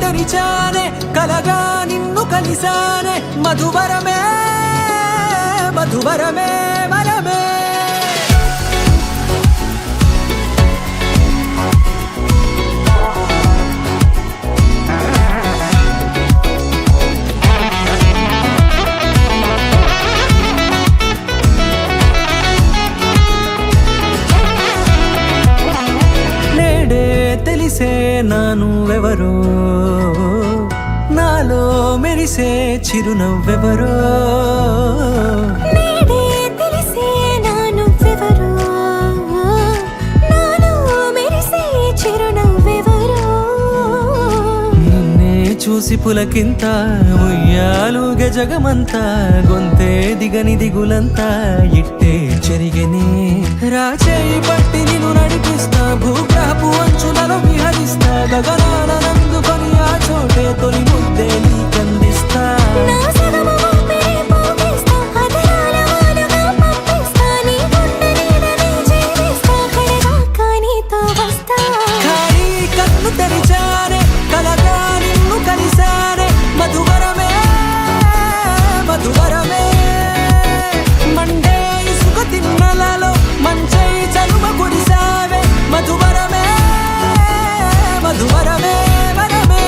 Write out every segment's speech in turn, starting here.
తెరిచానే కలగా నిన్ను కలిసానే మధువరమే మధువరమే వరమే తెలిసే నానువెవరో నాలో మెరిసే చిరునవ్వెవరో నేడే తెలిసే నానువెవరో నాలో మెరిసే చిరునవ్వెవరో నిన్నే చూసి పులకింత ఉయ్యాలుగే జగమంతా గొంతే దిగని దిగులంతా ఇట్టే చెరిగనే రాచేయి పట్టి నిన్ను నడిపిస్తా భూగ్రహపు అంచులలో విహరిస్తా గగనాల నందుకొని ఆ చోటే తొలి ముద్దే నీకందిస్తా నా సగము ఊపిరి పోగిస్తా అదరాల వానగా పంపిస్తా నీ గుండె నీడనే జీవిస్తా కడదాకా నీతో వస్తా ఖాళీ కన్ను తెరిచానే కలగా నిన్ను కలిసానే మధువరమే మధువరమే మండే ఇసుక తిన్నలలో మంచై చలువ కురిసావే మధువరమే మధువరమే వరమే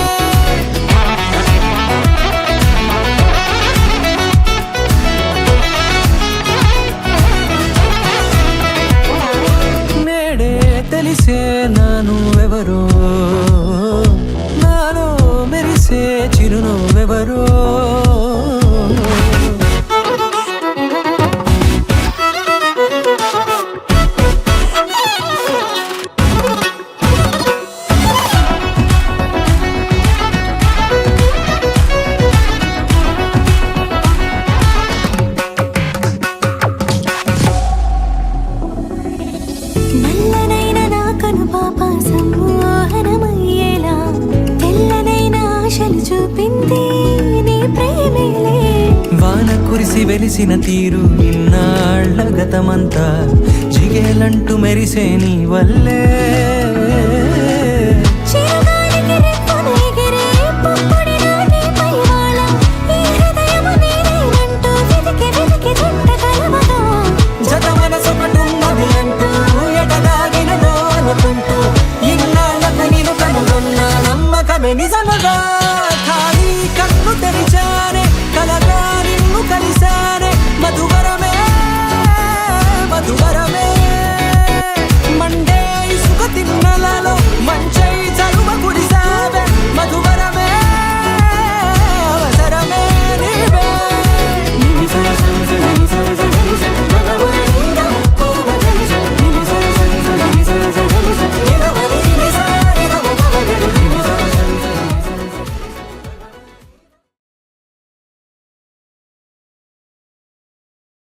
నేడే తెలిసే నానువెవరో నాలో మెరిసే చిరునవ్వెవరో నల్లనైన నా కనుపాప సమ్మోహనమయ్యేలా తెల్లనైన ఆశలు చూపింది నీ ప్రేమేలే వాన కురిసి వెలిసిన తీరు ఇన్నాళ్ల గతమంతా జిగేలంటూ మెరిసే నీ వల్లే